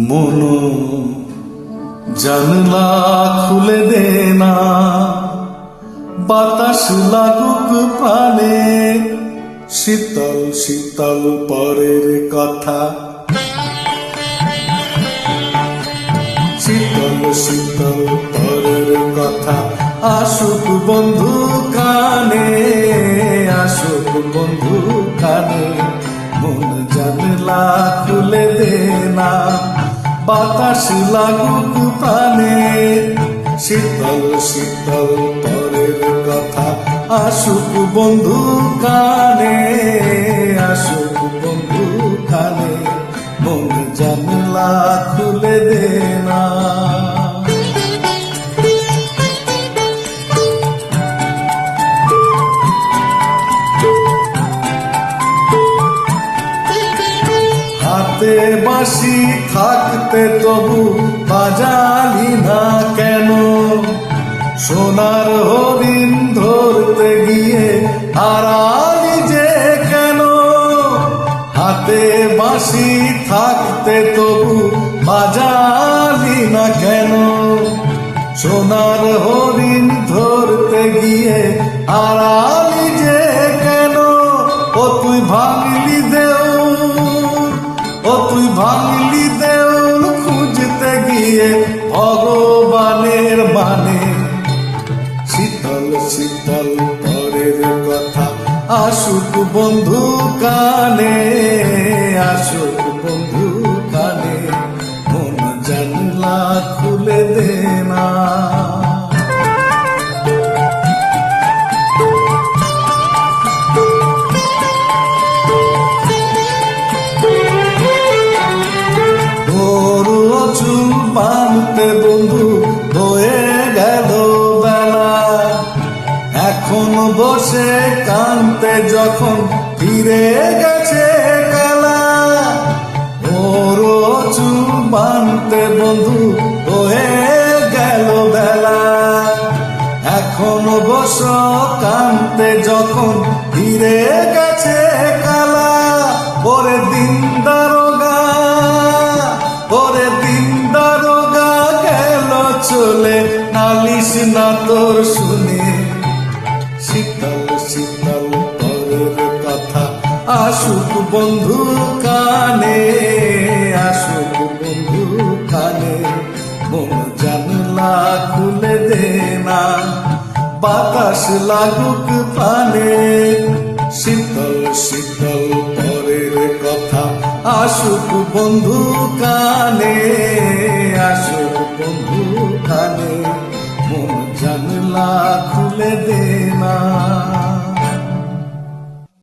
মনো জানলা খুলে দে না, বাতাস লাগুক প্রাণে, শীতল শীতল পরের কথা, শীতল শীতল পরের কথা আসুক বন্ধু কানে, আসুক বন্ধু কানে। মন জানলা খুলে দে না, বাতাস লাগুক প্রাণে, শীতল শীতল পরের কথা আসুক বন্ধু কানে, আসুক বন্ধু কানে। মন জানলা খুলে দে না। হাতে বাঁশি থাকতে তবু বাজালি না কেন, সোনার হরিণ ধরতে গিয়ে হারালি যে কেন। হাতে বাঁশি থাকতে তবু বাজালি না কেন, সোনার হরিণ ধরতে গিয়ে হারালি যে কেন। ও তুই ভাঙলি দেউল, ও তুই ভাঙলি দেউল খুঁজতে গিয়ে ভগবানের মানে, শীতল শীতল পরের কথা আসুক বন্ধু কানে, আসুক বন্ধু কানে। মন জানলা খুলে দে না। চুল বাঁধতে বন্ধু হয়ে গেল বেলা, এখন বসে কানতে যখন ফিরে গেছে কালা। ওর চুল বাঁধতে বন্ধু হয়ে গেল বেলা, এখন বস কানতে যখন ফিরে গেছে কালা। ওরে দিন দারোগা, ওরে দিন দারোগা গেল চলে, নালিশ না তোর শুনে, শীতল শীতল পরের কথা আসুক বন্ধু কানে, আসুক বন্ধু কানে। মন জানলা খুলে দে না, বাতাস লাগুক প্রাণে, শীতল শীতল পরের কথা আসুক বন্ধু কানে, আসুক বন্ধু কানে। মন জানলা খুলে দে